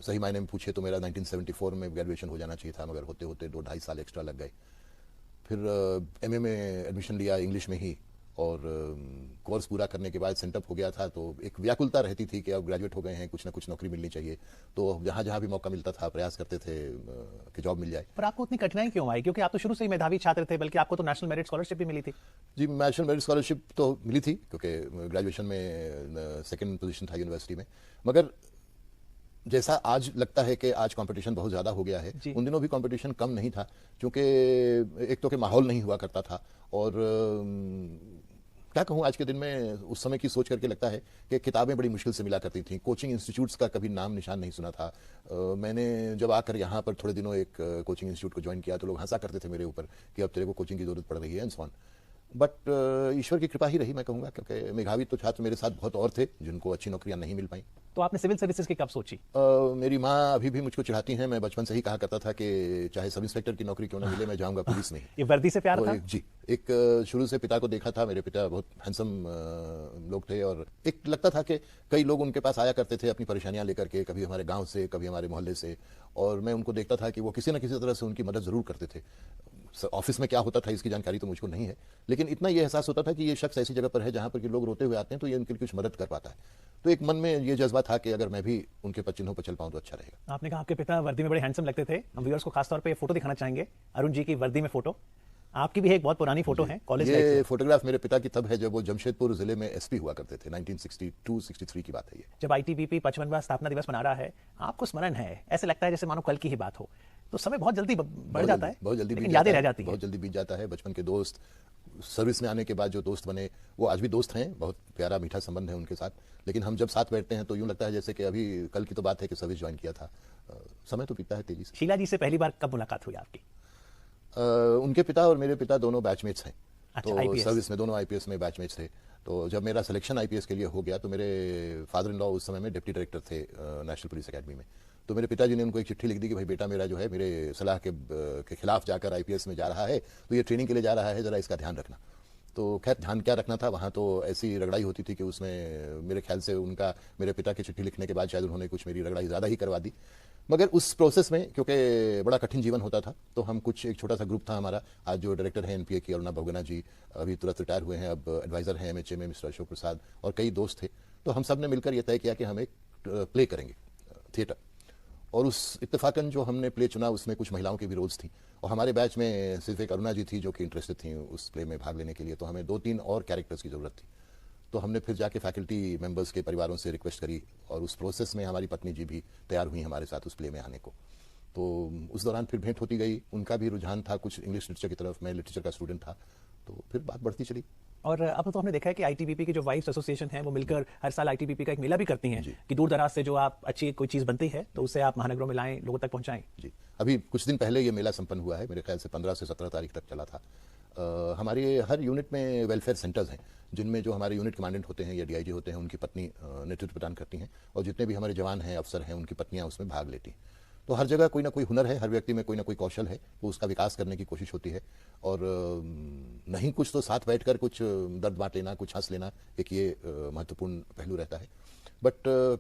सही मायने में पूछे तो मेरा 1974 में ग्रेजुएशन हो जाना चाहिए था, मगर होते होते 2-2.5 साल एक्स्ट्रा लग गए। फिर एमए में एडमिशन लिया इंग्लिश में ही, और कोर्स पूरा करने के बाद सेंटअप हो गया था, तो एक व्याकुलता रहती थी कि अब ग्रेजुएट हो गए हैं, कुछ ना कुछ नौकरी मिलनी चाहिए। तो जहाँ जहाँ भी मौका मिलता था प्रयास करते थे कि जॉब मिल जाए। पर आपको उतनी कठिनाई क्यों आई, क्योंकि आप तो शुरू से ही मेधावी छात्र थे, बल्कि आपको तो नेशनल मेरिट स्कॉलरशिप भी मिली थी। जी, नेशनल मेरिट स्कॉलरशिप तो मिली थी क्योंकि ग्रेजुएशन में सेकंड पोजीशन था यूनिवर्सिटी में, मगर जैसा आज लगता है कि आज कंपटीशन बहुत ज़्यादा हो गया है, उन दिनों भी कंपटीशन कम नहीं था, क्योंकि एक तो कि माहौल नहीं हुआ करता था। और क्या कहूँ, आज के दिन में उस समय की सोच करके लगता है कि किताबें बड़ी मुश्किल से मिला करती थी, कोचिंग इंस्टीट्यूट्स का कभी नाम निशान नहीं सुना था। मैंने जब आकर यहाँ पर थोड़े दिनों एक कोचिंग इंस्टीट्यूट को ज्वाइन किया तो लोग हंसा करते थे मेरे ऊपर कि अब तेरे को कोचिंग की जरूरत पड़ रही है एंड सो ऑन। बट ईश्वर की कृपा ही रही, मैं कहूँगा, क्योंकि मेधावी तो छात्र मेरे साथ बहुत और थे जिनको अच्छी नौकरियां नहीं मिल पाई। तो आपने सिविल सर्विसेज की कब सोची? मेरी माँ अभी भी मुझको चिढ़ाती हैं, मैं बचपन से ही कहा करता था कि चाहे सब इंस्पेक्टर की नौकरी क्यों ना मिले, मैं जाऊंगा पुलिस में। ये वर्दी से प्यार था? जी, एक शुरू से पिता को देखा था, मेरे पिता बहुत हैंडसम लोग थे, और एक लगता था कि कई लोग उनके पास आया करते थे अपनी परेशानियां लेकर के, कभी हमारे गाँव से, कभी हमारे मोहल्ले से, और मैं उनको देखता था कि वो किसी न किसी तरह से उनकी मदद जरूर करते थे। ऑफिस में क्या होता था इसकी जानकारी तो मुझको नहीं है, लेकिन इतना ये एहसास होता था कि ये शख्स ऐसी जगह पर है जहां पर कि लोग रोते हुए आते हैं, तो ये उनके लिए कुछ मदद कर पाता है। तो एक मन में ये जज्बा था कि अगर मैं भी उनके चिन्हों पर चल पाऊं तो अच्छा रहेगा। आपने कहा आपके पिता वर्दी में बड़े हैंडसम लगते थे, हम व्यूअर्स को खासतौर पे फोटो दिखाना चाहेंगे, अरुण जी की वर्दी में फोटो। आपकी भी एक बहुत पुरानी फोटो है कॉलेज लाइफ ये से। फोटोग्राफ मेरे पिता की तब है जब वो जमशेदपुर जिले में एसपी हुआ करते थे, 1962-63 की बात है ये। जब आईटीबीपी 55वां स्थापना दिवस मना रहा है, आपको स्मरण है, ऐसे लगता है जैसे मानो कल की ही बात हो, तो समय बहुत जल्दी बढ़ जाता है, बहुत जल्दी लेकिन बीत यादें जाता रह है, जाती हैं। बहुत जल्दी बीत जाता है। बचपन के दोस्त, सर्विस में आने के बाद जो दोस्त बने वो आज भी दोस्त हैं, बहुत प्यारा मीठा संबंध है उनके साथ। लेकिन हम जब साथ बैठते हैं तो यूं लगता है जैसे कि अभी कल की तो बात है कि सर्विस ज्वाइन किया था। समय तो बीतता है तेजी से। शीला जी से पहली बार कब मुलाकात हुई आपकी? उनके पिता और मेरे पिता दोनों बैचमेट्स हैं। अच्छा, तो IPS। सर्विस में दोनों आईपीएस में बैचमेट्स थे। तो जब मेरा सिलेक्शन आईपीएस के लिए हो गया तो मेरे फादर इन लॉ उस समय में डिप्टी डायरेक्टर थे नेशनल पुलिस एकेडमी में। तो मेरे पिताजी ने उनको एक चिट्ठी लिख दी कि भाई बेटा मेरा जो है मेरे सलाह के खिलाफ जाकर आईपीएस में जा रहा है, तो ये ट्रेनिंग के लिए जा रहा है, जरा इसका ध्यान रखना। तो खैर ध्यान क्या रखना था, वहाँ तो ऐसी रगड़ाई होती थी कि उसमें मेरे ख्याल से उनका मेरे पिता की चिट्ठी लिखने के बाद शायद उन्होंने कुछ मेरी रगड़ाई ज़्यादा ही करवा दी। मगर उस प्रोसेस में क्योंकि बड़ा कठिन जीवन होता था, तो हम कुछ एक छोटा सा ग्रुप था हमारा। आज जो डायरेक्टर हैं एनपीए की अरुणा बहुगुणा जी, अभी तुरंत रिटायर हुए हैं, अब एडवाइजर हैं एमएचए में मिस्टर अशोक प्रसाद, और कई दोस्त थे। तो हम सब ने मिलकर यह तय किया कि हम एक प्ले करेंगे, थिएटर। और उस इत्तेफाकन जो हमने प्ले चुना उसमें कुछ महिलाओं की भी रोल्स थी, और हमारे बैच में सिर्फ एक अरुणा जी थी जो कि इंटरेस्टेड थी उस प्ले में भाग लेने के लिए। तो हमें 2-3 और कैरेक्टर्स की ज़रूरत थी। तो हमने फिर जाके फैकल्टी मेंबर्स के परिवारों से रिक्वेस्ट करी, और उस प्रोसेस में हमारी पत्नी जी भी तैयार हुई हमारे साथ उस प्ले में आने को। तो उस दौरान फिर भेंट होती गई, उनका भी रुझान था कुछ इंग्लिश लिटरेचर की तरफ, मैं लिटरेचर का स्टूडेंट था, तो फिर बात बढ़ती चली। और अब तो हमने देखा है कि आईटीबीपी की जो वाइफ्स एसोसिएशन है वो मिलकर हर साल आईटीबीपी का एक मेला भी करती हैं कि दूर दराज से जो आप अच्छी कोई चीज़ बनती है तो उसे आप महानगरों में लाएं, लोगों तक पहुंचाएं। जी, अभी कुछ दिन पहले ये मेला संपन्न हुआ है, मेरे ख्याल से 15 से 17 तारीख तक चला था। हमारे हर यूनिट में वेलफेयर सेंटर्स हैं जिनमें जो हमारे यूनिट कमांडेंट होते हैं या डीआईजी होते हैं उनकी पत्नी नेतृत्व प्रदान करती हैं, और जितने भी हमारे जवान हैं, अफसर हैं, उनकी पत्नियां उसमें भाग लेती हैं। तो हर जगह कोई ना कोई हुनर है, हर व्यक्ति में कोई ना कोई कौशल है, तो उसका विकास करने की कोशिश होती है। और नहीं कुछ तो साथ बैठकर कुछ दर्द बांट लेना, कुछ हंस लेना, एक ये महत्वपूर्ण पहलू रहता है। बट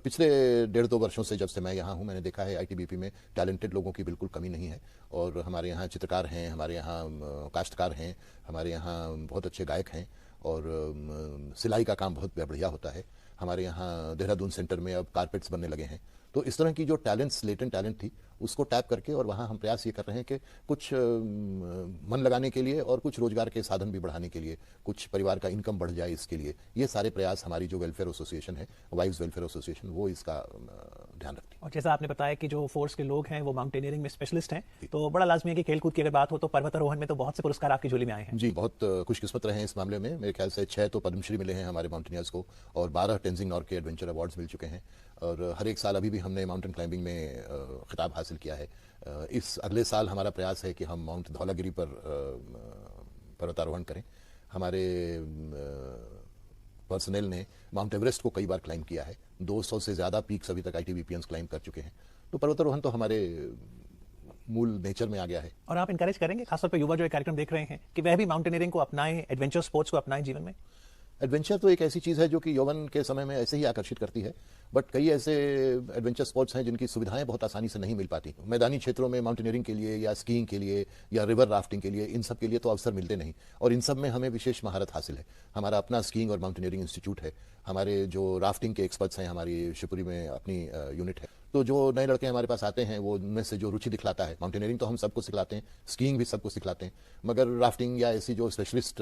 पिछले 1.5-2 वर्षों से जब से मैं यहाँ हूँ, मैंने देखा है आईटीबीपी में टैलेंटेड लोगों की बिल्कुल कमी नहीं है। और हमारे यहाँ चित्रकार हैं, हमारे यहाँ काश्तकार हैं, हमारे यहाँ बहुत अच्छे गायक हैं, और सिलाई का काम बहुत बढ़िया होता है। हमारे यहाँ देहरादून सेंटर में अब कारपेट्स बनने लगे हैं। तो इस तरह की जो टैलेंट्स, लेटेंट टैलेंट थी, उसको टैप करके, और वहाँ हम प्रयास ये कर रहे हैं कि कुछ मन लगाने के लिए और कुछ रोजगार के साधन भी बढ़ाने के लिए, कुछ परिवार का इनकम बढ़ जाए, इसके लिए ये सारे प्रयास हमारी जो वेलफेयर एसोसिएशन है, वाइव्स वेलफेयर एसोसिएशन, वो इसका ध्यान रखती है। और जैसा आपने बताया कि जो फोर्स के लोग हैं वो माउंटेनियरिंग में स्पेशलिस्ट हैं, तो बड़ा लाजमी है कि खेलकूद की अगर बात हो तो पर्वतारोहण में तो बहुत से पुरस्कार आपकी झोली में आए हैं। जी, बहुत खुशकिस्मत रहे हैं इस मामले में। मेरे ख्याल से 6 तो पद्मश्री मिले हैं हमारे माउंटेनियर्स को, और 12 टेंजिंग नॉर्गे के एडवेंचर अवार्ड्स मिल चुके हैं। और हर एक साल अभी भी हमने माउंटेन क्लाइंबिंग में खिताब हासिल किया है। इस अगले साल हमारा प्रयास है कि हम माउंट धौलागिरी पर पर्वतारोहण करें। हमारे पर्सनल ने माउंट एवरेस्ट को कई बार क्लाइंब किया है, 200 से ज़्यादा पीक्स अभी तक आईटीबीपियंस क्लाइंब कर चुके हैं। तो पर्वतारोहण तो हमारे मूल नेचर में आ गया है। और आप इनकरेज करेंगे खासतौर पर युवा जो ये कार्यक्रम देख रहे हैं कि वह भी माउंटेनियरिंग को अपनाएं, एडवेंचर स्पोर्ट्स को अपनाएं जीवन में? एडवेंचर तो एक ऐसी चीज़ है जो कि यौवन के समय में ऐसे ही आकर्षित करती है, बट कई ऐसे एडवेंचर स्पोर्ट्स हैं जिनकी सुविधाएं बहुत आसानी से नहीं मिल पाती। मैदानी क्षेत्रों में माउंटेनियरिंग के लिए या स्कीइंग के लिए या रिवर राफ्टिंग के लिए, इन सब के लिए तो अवसर मिलते नहीं, और इन सब में हमें विशेष महारत हासिल है। हमारा अपना स्कीइंग और माउंटेनियरिंग इंस्टीट्यूट है, हमारे जो राफ्टिंग के एक्सपर्ट्स हैं, हमारी शिवपुरी में अपनी यूनिट है। तो जो नए लड़के हमारे पास आते हैं वो उनमें से जो रुचि दिखलाता है, माउंटेनियरिंग तो हम सबको सिखलाते हैं, स्कीइंग भी सबको सिखलाते हैं, मगर राफ्टिंग या ऐसी जो स्पेशलिस्ट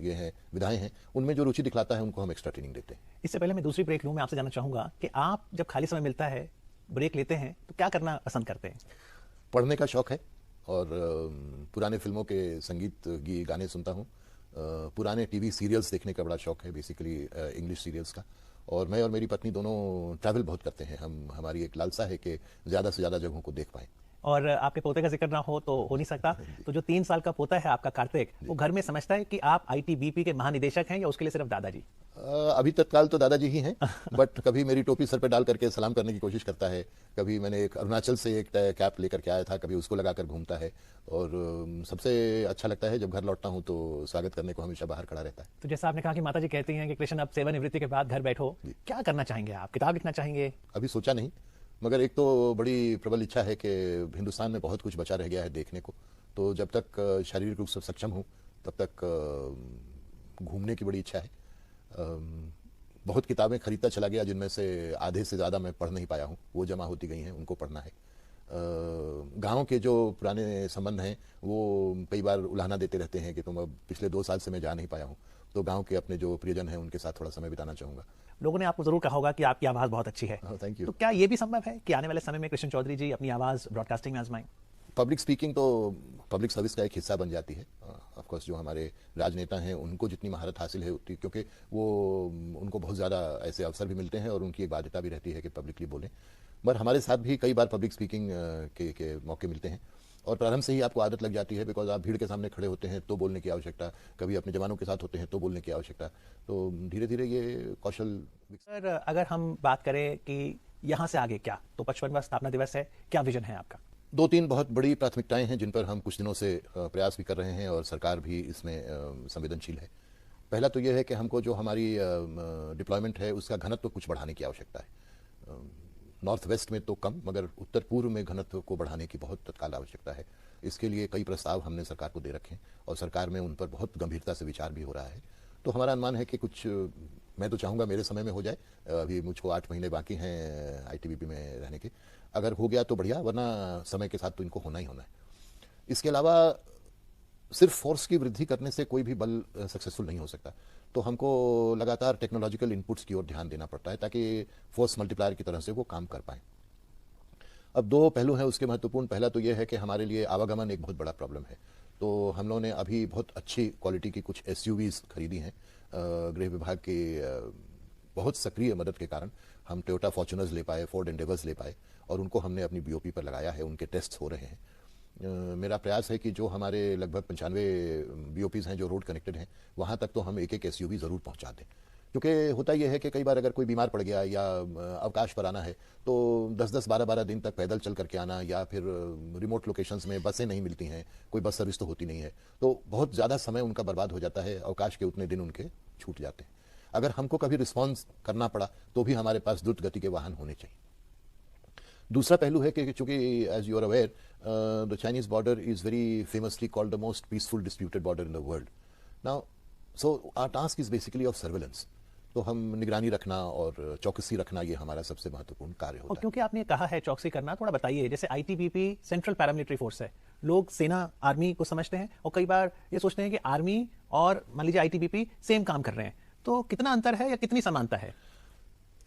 ये हैं विधाएं हैं, उनमें जो रुचि दिखलाता है उनको हम एक्स्ट्रा ट्रेनिंग देते हैं। इससे पहले मैं दूसरी ब्रेक लूं, मैं आपसे जानना चाहूंगा कि आप जब खाली समय मिलता है, ब्रेक लेते हैं, तो क्या करना पसंद करते हैं? पढ़ने का शौक है और पुराने फिल्मों के संगीत गाने सुनता हूँ। पुराने टीवी सीरियल्स देखने का बड़ा शौक है, बेसिकली इंग्लिश सीरियल्स का। और मैं और मेरी पत्नी दोनों ट्रैवल बहुत करते हैं। हमारी एक लालसा है कि ज़्यादा से ज़्यादा जगहों को देख पाएं। और आपके पोते का जिक्र ना हो तो हो नहीं सकता। तो जो 3 साल का पोता है आपका कार्तिक, वो घर में समझता है कि आप आईटीबीपी के महानिदेशक हैं या उसके लिए सिर्फ दादाजी? अभी तत्काल तो दादाजी ही हैं, बट कभी मेरी टोपी सर पे डाल करके सलाम करने की कोशिश करता है। कभी मैंने एक अरुणाचल से एक कैप लेकर के आया था, कभी उसको लगाकर घूमता है। और सबसे अच्छा लगता है जब घर लौटता हूँ तो स्वागत करने को हमेशा बाहर खड़ा रहता है। तो जैसा आपने कहा कि माताजी कहती हैं कि कृष्ण अब सेवानिवृत्ति के बाद घर बैठो, क्या करना चाहेंगे आप? किताब लिखना चाहेंगे? अभी सोचा नहीं, मगर एक तो बड़ी प्रबल इच्छा है कि हिंदुस्तान में बहुत कुछ बचा रह गया है देखने को। तो जब तक शारीरिक रूप से सक्षम हूँ तब तक घूमने की बड़ी इच्छा है। बहुत किताबें खरीदता चला गया, जिनमें से आधे से ज़्यादा मैं पढ़ नहीं पाया हूँ, वो जमा होती गई हैं, उनको पढ़ना है। गांव के जो पुराने संबंध हैं वो कई बार उलाहना देते रहते हैं कि तुम अब पिछले 2 साल से मैं जा नहीं पाया हूँ, तो गांव के अपने जो प्रियजन हैं उनके साथ थोड़ा समय बिताना चाहूँगा। लोगों ने आपको जरूर कहा होगा कि आपकी आवाज़ बहुत अच्छी है। Thank you. तो क्या ये भी संभव है कि आने वाले समय में कृष्ण चौधरी जी अपनी आवाज़ ब्रॉडकास्टिंग में आजमाएं? पब्लिक स्पीकिंग तो पब्लिक सर्विस का एक हिस्सा बन जाती है। ऑफ कोर्स जो हमारे राजनेता हैं उनको जितनी महारत हासिल है उतनी, क्योंकि वो उनको बहुत ज़्यादा ऐसे अवसर भी मिलते हैं और उनकी एक बाध्यता भी रहती है कि पब्लिकली बोलें। पर हमारे साथ भी कई बार पब्लिक स्पीकिंग के मौके मिलते हैं और प्रारंभ से ही आपको आदत लग जाती है, बिकॉज आप भीड़ के सामने खड़े होते हैं तो बोलने की आवश्यकता, कभी अपने जवानों के साथ होते हैं तो बोलने की आवश्यकता। तो धीरे धीरे ये कौशल। सर, अगर हम बात करें कि यहाँ से आगे क्या, तो 55वां स्थापना दिवस है, क्या विजन है आपका? 2-3 बहुत बड़ी प्राथमिकताएं हैं जिन पर हम कुछ दिनों से प्रयास भी कर रहे हैं और सरकार भी इसमें संवेदनशील है। पहला तो यह है कि हमको जो हमारी डिप्लॉयमेंट है उसका घनत्व कुछ बढ़ाने की आवश्यकता है। नॉर्थ वेस्ट में तो कम, मगर उत्तर पूर्व में घनत्व को बढ़ाने की बहुत तत्काल आवश्यकता है। इसके लिए कई प्रस्ताव हमने सरकार को दे रखे हैं और सरकार में उन पर बहुत गंभीरता से विचार भी हो रहा है। तो हमारा अनुमान है कि कुछ, मैं तो चाहूँगा मेरे समय में हो जाए। अभी मुझको 8 महीने बाकी हैं आईटीबीपी में रहने के। अगर हो गया तो बढ़िया, वरना समय के साथ तो इनको होना ही होना है। इसके अलावा सिर्फ फोर्स की वृद्धि करने से कोई भी बल सक्सेसफुल नहीं हो सकता। तो हमको लगातार टेक्नोलॉजिकल इनपुट्स की ओर ध्यान देना पड़ता है ताकि फोर्स मल्टीप्लायर की तरह से वो काम कर पाएं। अब 2 पहलू हैं उसके महत्वपूर्ण। पहला तो यह है कि हमारे लिए आवागमन एक बहुत बड़ा प्रॉब्लम है। तो हम लोगों ने अभी बहुत अच्छी क्वालिटी की कुछ एसयूवीज खरीदी हैं। गृह विभाग की बहुत सक्रिय मदद के कारण हम टोयोटा फॉर्च्यूनर्स ले पाए, फोर्ड एंडेवर्स ले पाए और उनको हमने अपनी बीओपी पर लगाया है। उनके टेस्ट हो रहे हैं। मेरा प्रयास है कि जो हमारे लगभग 95 बीओपीज हैं जो रोड कनेक्टेड हैं, वहाँ तक तो हम एक एसयूवी ज़रूर पहुँचा दें। क्योंकि होता यह है कि कई बार अगर कोई बीमार पड़ गया या अवकाश पर आना है तो 10-10, 12-12 दिन तक पैदल चल करके आना, या फिर रिमोट लोकेशंस में बसें नहीं मिलती हैं, कोई बस सर्विस तो होती नहीं है, तो बहुत ज़्यादा समय उनका बर्बाद हो जाता है। अवकाश के उतने दिन उनके छूट जाते हैं। अगर हमको कभी रिस्पॉन्स करना पड़ा तो भी हमारे पास द्रुत गति के वाहन होने चाहिए। दूसरा पहलू है कि चूंकि as you are aware the Chinese border is very famously called the most peaceful disputed border in the world now. So our task is basically of surveillance. तो हम निगरानी रखना और चौकसी रखना, ये हमारा सबसे महत्वपूर्ण कार्य होता है। क्योंकि आपने कहा है चौकसी करना, थोड़ा बताइए। जैसे आईटीबीपी सेंट्रल पैरामिलिट्री फोर्स है, लोग सेना आर्मी को समझते हैं और कई बार ये सोचते हैं कि आर्मी और मान लीजिए आईटीबीपी सेम काम कर रहे हैं, तो कितना अंतर है या कितनी समानता है?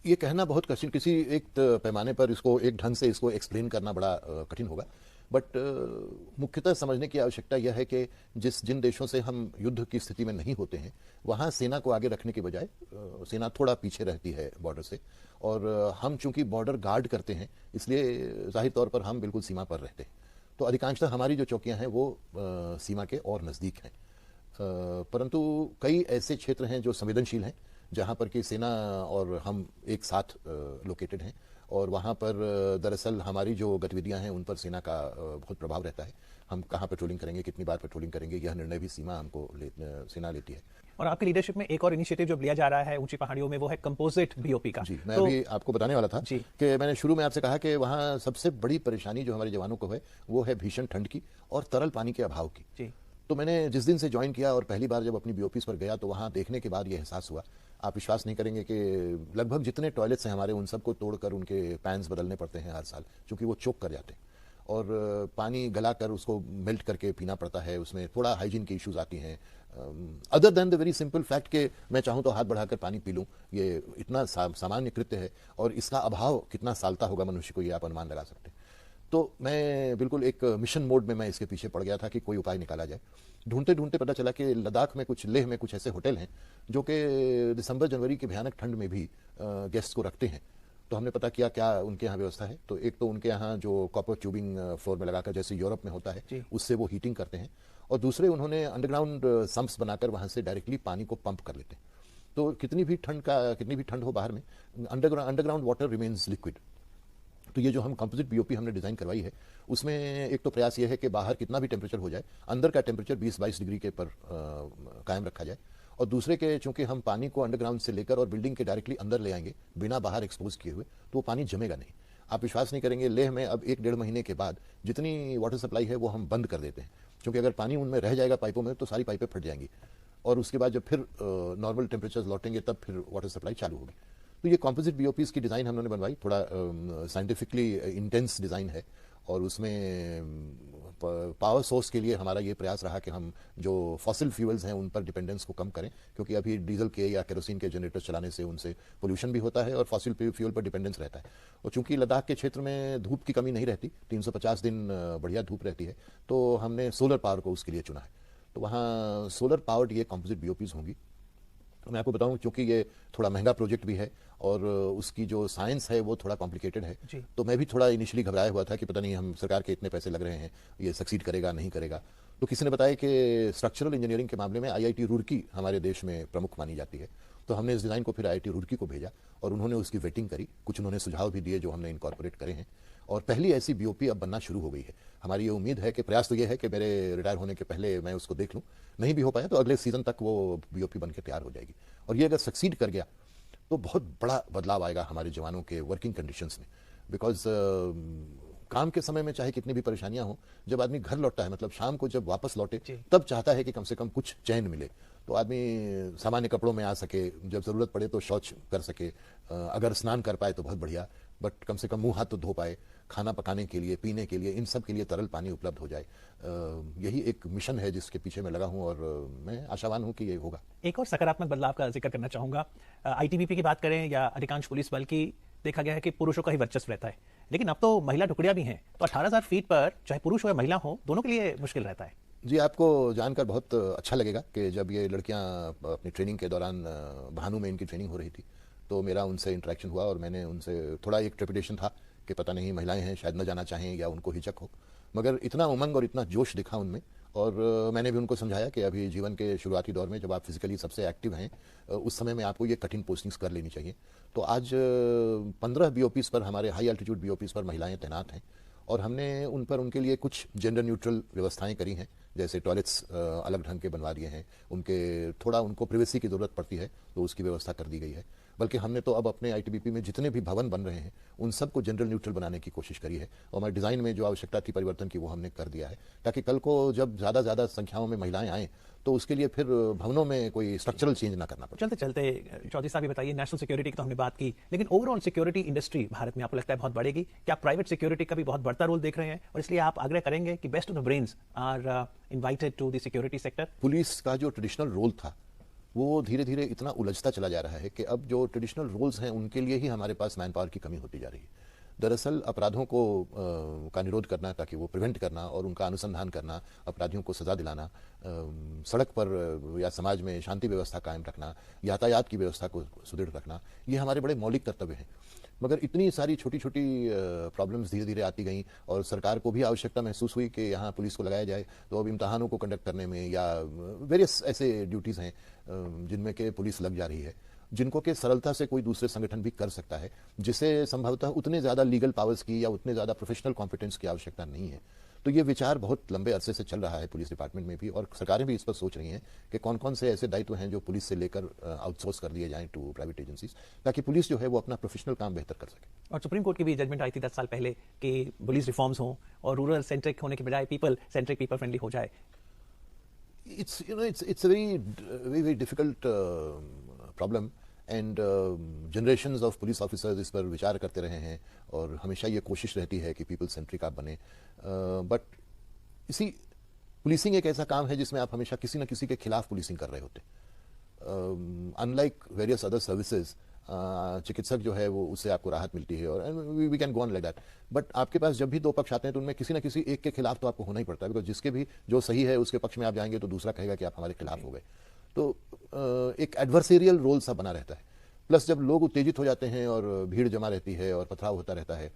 ये कहना बहुत कठिन, किसी एक पैमाने पर इसको एक ढंग से इसको एक्सप्लेन करना बड़ा कठिन होगा। बट मुख्यतः समझने की आवश्यकता यह है कि जिन देशों से हम युद्ध की स्थिति में नहीं होते हैं वहाँ सेना को आगे रखने के बजाय सेना थोड़ा पीछे रहती है बॉर्डर से, और हम चूंकि बॉर्डर गार्ड करते हैं इसलिए जाहिर तौर पर हम बिल्कुल सीमा पर रहते हैं। तो अधिकांशतः हमारी जो चौकियाँ हैं वो सीमा के और नज़दीक हैं। परंतु कई ऐसे क्षेत्र हैं जो संवेदनशील हैं जहाँ पर कि सेना और हम एक साथ लोकेटेड हैं, और वहाँ पर दरअसल हमारी जो गतिविधियाँ हैं उन पर सेना का बहुत प्रभाव रहता है। हम कहाँ पेट्रोलिंग करेंगे, कितनी बार पेट्रोलिंग करेंगे, यह निर्णय भी सेना लेती है। और आपकी लीडरशिप में एक और इनिशिएटिव जो लिया जा रहा है ऊंची पहाड़ियों में, वो है कंपोजिट बीओपी का। जी, मैं अभी आपको बताने वाला था जी। कि मैंने शुरू में आपसे कहा कि वहाँ सबसे बड़ी परेशानी जो हमारे जवानों को है वो है भीषण ठंड की और तरल पानी के अभाव की। जी। तो मैंने जिस दिन से ज्वाइन किया और पहली बार जब अपनी बीओपीज पर गया तो वहाँ देखने के बाद ये एहसास हुआ, आप विश्वास नहीं करेंगे कि लगभग जितने टॉयलेट्स हैं हमारे उन सबको तोड़कर उनके पैन्स बदलने पड़ते हैं हर साल, क्योंकि वो चोक कर जाते हैं और पानी गलाकर उसको मेल्ट करके पीना पड़ता है। उसमें थोड़ा हाइजीन की इश्यूज आती हैं। Other than the very simple fact कि मैं चाहूँ तो हाथ बढ़ाकर पानी पी लूँ, ये इतना सामान्य कृत्य है और इसका अभाव कितना सालता होगा मनुष्य को, ये आप अनुमान लगा सकते हैं। तो मैं बिल्कुल एक मिशन मोड में मैं इसके पीछे पड़ गया था कि कोई उपाय निकाला जाए। ढूंढते ढूंढते पता चला कि लद्दाख में कुछ, लेह में कुछ ऐसे होटल हैं जो कि दिसंबर जनवरी की भयानक ठंड में भी गेस्ट को रखते हैं। तो हमने पता किया क्या उनके यहाँ व्यवस्था है। तो एक तो उनके यहाँ जो कॉपर ट्यूबिंग फ्लोर में लगाकर जैसे यूरोप में होता है उससे वो हीटिंग करते हैं, और दूसरे उन्होंने अंडरग्राउंड सम्प्स बनाकर वहाँ से डायरेक्टली पानी को पंप कर लेते हैं। तो कितनी भी ठंड हो बाहर में, अंडरग्राउंड वाटर रिमेन्स लिक्विड। तो ये जो हम कंपोजिट बीओपी हमने डिजाइन करवाई है उसमें एक तो प्रयास ये है कि बाहर कितना भी टेम्परेचर हो जाए, अंदर का टेम्परेचर 20-22 डिग्री के पर कायम रखा जाए, और दूसरे के चूंकि हम पानी को अंडरग्राउंड से लेकर और बिल्डिंग के डायरेक्टली अंदर ले आएंगे बिना बाहर एक्सपोज किए हुए, तो वो पानी जमेगा नहीं। आप विश्वास नहीं करेंगे, लेह में अब 1-1.5 महीने के बाद जितनी वाटर सप्लाई है वो हम बंद कर देते हैं, क्योंकि अगर पानी उनमें रह जाएगा पाइपों में तो सारी पाइपें फट जाएंगी और उसके बाद जब फिर नॉर्मल टेम्परेचर लौटेंगे तब फिर वाटर सप्लाई चालू होगी। तो ये कॉम्पोजिट बीओपीज की डिज़ाइन हमने बनवाई, थोड़ा साइंटिफिकली इंटेंस डिज़ाइन है, और उसमें पावर सोर्स के लिए हमारा ये प्रयास रहा कि हम जो फॉसिल फ्यूल्स हैं उन पर डिपेंडेंस को कम करें, क्योंकि अभी डीजल के या केरोसिन के जनरेटर चलाने से उनसे पोल्यूशन भी होता है और फॉसिल फ्यूल पर डिपेंडेंस रहता है। और चूंकि लद्दाख के क्षेत्र में धूप की कमी नहीं रहती, 350 दिन बढ़िया धूप रहती है, तो हमने सोलर पावर को उसके लिए चुना है। तो वहाँ सोलर पावर्ड ये कॉम्पोजिट बीओपीज होंगी। मैं आपको बताऊं, क्योंकि ये थोड़ा महंगा प्रोजेक्ट भी है और उसकी जो साइंस है वो थोड़ा कॉम्प्लिकेटेड है, तो मैं भी थोड़ा इनिशियली घबराया हुआ था कि पता नहीं हम सरकार के इतने पैसे लग रहे हैं, ये सक्सीड करेगा नहीं करेगा। तो किसी ने बताया कि स्ट्रक्चरल इंजीनियरिंग के मामले में आईआईटी रुड़की हमारे देश में प्रमुख मानी जाती है। तो हमने इस डिज़ाइन को फिर आईआईटी रुड़की को भेजा और उन्होंने उसकी वेटिंग करी, कुछ उन्होंने सुझाव भी दिए जो हमने इनकॉर्पोरेट करे हैं, और पहली ऐसी बीओपी अब बनना शुरू हो गई है। हमारी ये उम्मीद है कि प्रयास तो ये है कि मेरे रिटायर होने के पहले मैं उसको देख लूँ, नहीं भी हो पाया तो अगले सीजन तक वो बीओपी बन के तैयार हो जाएगी। और ये अगर सक्सीड कर गया तो बहुत बड़ा बदलाव आएगा हमारे जवानों के वर्किंग कंडीशंस में, बिकॉज काम के समय में चाहे कितनी भी परेशानियां हो, जब आदमी घर लौटता है, मतलब शाम को जब वापस लौटे, तब चाहता है कि कम से कम कुछ चैन मिले, तो आदमी सामान्य कपड़ों में आ सके, जब जरूरत पड़े तो शौच कर सके, अगर स्नान कर पाए तो बहुत बढ़िया, बट कम से कम मुंह हाथ तो धो पाए, खाना पकाने के लिए, पीने के लिए, इन सब के लिए तरल पानी उपलब्ध हो जाए। यही एक मिशन है जिसके पीछे मैं लगा हूं और मैं आशावान हूं कि ये होगा। एक और सकारात्मक बदलाव का जिक्र करना चाहूंगा। आईटीबीपी की बात करें या अधिकांश पुलिस बल की, देखा गया है कि पुरुषों का ही वर्चस्व रहता है, लेकिन अब तो महिला टुकड़ियां भी हैं, तो 18,000 फीट पर चाहे पुरुष हो या महिला हो, दोनों के लिए मुश्किल रहता है। जी, आपको जानकर बहुत अच्छा लगेगा कि जब ये लड़कियां अपनी ट्रेनिंग के दौरान भानु में इनकी ट्रेनिंग हो रही थी, तो मेरा उनसे इंटरेक्शन हुआ और मैंने उनसे थोड़ा एक ट्रेपिडेशन था कि पता नहीं महिलाएं हैं, शायद न जाना चाहें या उनको हिचक हो, मगर इतना उमंग और इतना जोश दिखा उनमें। और मैंने भी उनको समझाया कि अभी जीवन के शुरुआती दौर में जब आप फिजिकली सबसे एक्टिव हैं, उस समय में आपको ये कठिन पोस्टिंग्स कर लेनी चाहिए। तो आज 15 बीओपीज पर, हमारे हाई एल्टीट्यूड बीओपीज पर महिलाएं तैनात हैं, और हमने उन पर उनके लिए कुछ जेंडर न्यूट्रल व्यवस्थाएं करी हैं, जैसे टॉयलेट्स अलग ढंग के बनवा दिए हैं, उनके थोड़ा उनको प्राइवेसी की ज़रूरत पड़ती है तो उसकी व्यवस्था कर दी गई है। बल्कि हमने तो अब अपने आईटीबीपी में जितने भी भवन बन रहे हैं उन सबको जेंडर न्यूट्रल बनाने की कोशिश करी है, और हमारे डिज़ाइन में जो आवश्यकता थी परिवर्तन की वो हमने कर दिया है, ताकि कल को जब ज़्यादा संख्याओं में महिलाएं आएँ तो उसके लिए फिर भवनों में कोई स्ट्रक्चरल चेंज ना करना पड़े। चलते चलते चौधरी साहब, बताइए, नेशनल सिक्योरिटी की तो हमने बात की, लेकिन ओवरऑल सिक्योरिटी इंडस्ट्री भारत में आपको लगता है बहुत बढ़ेगी? क्या प्राइवेट सिक्योरिटी का भी बहुत बढ़ता रोल देख रहे हैं, और इसलिए आप आग्रह करेंगे कि best of the brains are invited to the security sector? Police का जो ट्रेडिशनल रोल था वो धीरे धीरे इतना उलझता चला जा रहा है कि अब जो ट्रेडिशनल रोल्स हैं उनके लिए ही हमारे पास मैन पावर की कमी होती जा रही है। दरअसल अपराधों को का निरोध करना, ताकि वो प्रिवेंट करना और उनका अनुसंधान करना, अपराधियों को सजा दिलाना, सड़क पर या समाज में शांति व्यवस्था कायम रखना, यातायात की व्यवस्था को सुदृढ़ रखना, ये हमारे बड़े मौलिक कर्तव्य हैं। मगर इतनी सारी छोटी छोटी प्रॉब्लम्स धीरे धीरे आती गई और सरकार को भी आवश्यकता महसूस हुई कि यहाँ पुलिस को लगाया जाए, तो अब इम्तहानों को कंडक्ट करने में या वेरियस ऐसे ड्यूटीज़ हैं जिनमें के पुलिस लग जा रही है, जिनको के सरलता से कोई दूसरे संगठन भी कर सकता है, जिसे संभवतः उतने ज़्यादा लीगल पावर्स की या उतने ज़्यादा प्रोफेशनल कॉम्पिटेंस की आवश्यकता नहीं है। तो ये विचार बहुत लंबे अरसे से चल रहा है पुलिस डिपार्टमेंट में भी, और सरकारें भी इस पर सोच रही हैं कि कौन कौन से ऐसे दायित्व हैं जो पुलिस से लेकर आउटसोर्स कर दिए जाएं टू प्राइवेट एजेंसीज, ताकि पुलिस जो है वो अपना प्रोफेशनल काम बेहतर कर सके। और सुप्रीम कोर्ट की भी जजमेंट आई थी 10 साल पहले कि पुलिस रिफॉर्म्स हों और रूरल सेंट्रिक होने के बजाय पीपल सेंट्रिक, पीपल फ्रेंडली हो जाए। It's a very difficult problem, and generations of police officers इस पर विचार करते रहे हैं और हमेशा ये कोशिश रहती है कि पीपल सेंट्रिक आप बने, बट इसी पुलिसिंग एक ऐसा काम है जिसमें आप हमेशा किसी न किसी के खिलाफ पुलिसिंग कर रहे होते हैं। अनलाइक वेरियस अदर सर्विसेज, चिकित्सक जो है वो उससे आपको राहत मिलती है और we can go on like that, but आपके पास जब भी दो पक्ष आते हैं तो उनमें किसी न किसी एक के खिलाफ तो आपको होना ही पड़ता है, बिकॉज जिसके भी जो सही है उसके पक्ष में आप जाएंगे तो दूसरा कहेगा कि आप हमारे खिलाफ हो गए, तो एक एडवर्सेरियल रोल सा बना रहता है। प्लस जब लोग उत्तेजित हो जाते हैं और भीड़ जमा रहती है और पथराव होता रहता है,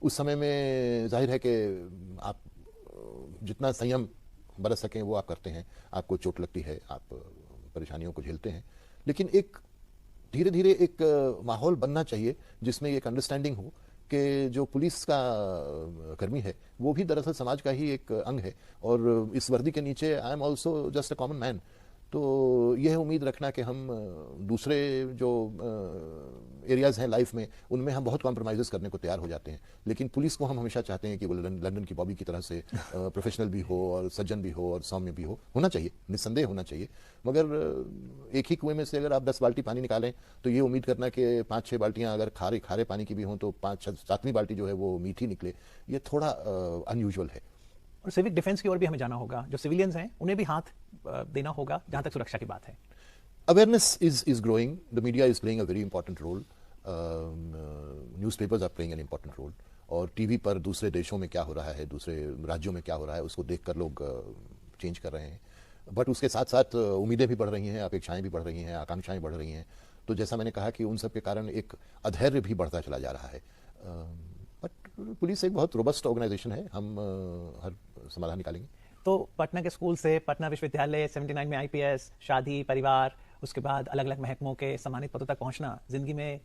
उस समय में जाहिर है कि आप जितना संयम बरत सकें वो आप करते हैं, आपको चोट लगती है, आप परेशानियों को झेलते हैं, लेकिन एक धीरे धीरे एक माहौल बनना चाहिए जिसमें एक अंडरस्टैंडिंग हो कि जो पुलिस का कर्मी है वो भी दरअसल समाज का ही एक अंग है, और इस वर्दी के नीचे I am also just a common man. तो यह उम्मीद रखना कि हम दूसरे जो एरियाज हैं लाइफ में उनमें हम बहुत कॉम्प्रोमाइज़ करने को तैयार हो जाते हैं, लेकिन पुलिस को हम हमेशा चाहते हैं कि वो लंदन की बॉबी की तरह से प्रोफेशनल भी हो और सज्जन भी हो और सौम्य भी हो, होना चाहिए, निस्संदेह होना चाहिए। मगर एक ही कुएं में से अगर आप 10 बाल्टी पानी निकालें तो ये उम्मीद करना कि 5-6 बाल्टियां अगर खारे पानी की भी हों तो 5-7वीं बाल्टी जो है वो मीठी निकले, ये थोड़ा अनयूजुअल है। और सिविक डिफेंस की ओर भी हमें जाना होगा, जो सिविलियंस हैं उन्हें भी हाथ देना होगा जहां तक सुरक्षा की बात है। Awareness is growing. The media is playing a very important role. Newspapers are playing an important role. और टीवी पर दूसरे देशों में क्या हो रहा है, दूसरे राज्यों में क्या हो रहा है, उसको देखकर लोग चेंज कर रहे हैं। बट उसके साथ साथ उम्मीदें भी बढ़ रही हैं, अपेक्षाएं भी बढ़ रही हैं, आकांक्षाएं बढ़ रही हैं। तो जैसा मैंने कहा कि उन सब के कारण एक अधैर्य भी बढ़ता चला जा रहा है। बट पुलिस एक बहुत रोबस्ट ऑर्गेनाइजेशन है, हम हर समाधान निकालेंगे। तो पटना के स्कूल से पटना विश्वविद्यालय, 79 में आईपीएस, शादी, परिवार, उसके बाद अलग अलग महकमों के सम्मानित पदों तक पहुंचना, जिंदगी में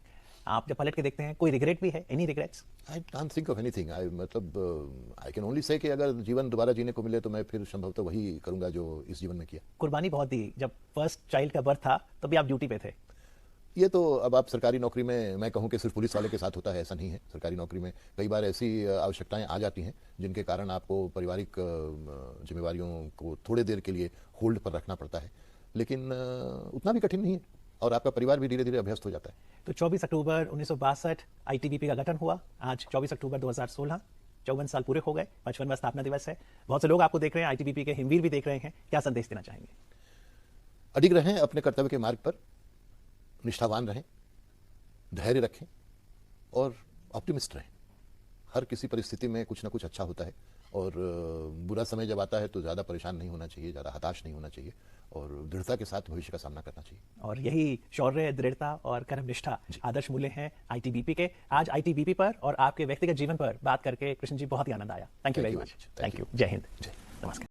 आप जब पलट के देखते हैं कोई रिग्रेट भी है? Any regrets? I can't think of anything. I can only say कि अगर जीवन दोबारा जीने को मिले तो मैं फिर संभवतः वही करूंगा जो इस जीवन में किया। कुर्बानी बहुत दी, जब फर्स्ट चाइल्ड का बर्थ था तभी आप ड्यूटी पे थे। ये तो अब आप सरकारी नौकरी में, मैं कहूं कि सिर्फ पुलिस वाले के साथ होता है, ऐसा नहीं है। सरकारी नौकरी में कई बार ऐसी आवश्यकताएं आ जाती हैं जिनके कारण आपको पारिवारिक जिम्मेवारियों को थोड़े देर के लिए होल्ड पर रखना पड़ता है, लेकिन उतना भी कठिन नहीं है और आपका परिवार भी धीरे धीरे अभ्यस्त हो जाता है। तो 24 अक्टूबर 1962 आईटीबीपी का गठन हुआ। आज 24 अक्टूबर 2016, 54 साल पूरे हो गए, 55वां स्थापना दिवस है। बहुत से लोग आपको देख रहे हैं, आईटीबीपी के हिमवीर भी देख रहे हैं, क्या संदेश देना चाहेंगे? अडिग रहें अपने कर्तव्य के मार्ग पर, निष्ठावान रहें, धैर्य रखें और ऑप्टिमिस्ट रहें। हर किसी परिस्थिति में कुछ ना कुछ अच्छा होता है, और बुरा समय जब आता है तो ज़्यादा परेशान नहीं होना चाहिए, ज़्यादा हताश नहीं होना चाहिए, और दृढ़ता के साथ भविष्य का सामना करना चाहिए। और यही शौर्य, दृढ़ता और कर्मनिष्ठा आदर्श मूल्य हैं आईटीबीपी के। आज आईटीबीपी पर और आपके व्यक्तिगत जीवन पर बात करके कृष्ण जी बहुत ही आनंद आया। Thank you very much. Thank you. जय हिंद। नमस्कार।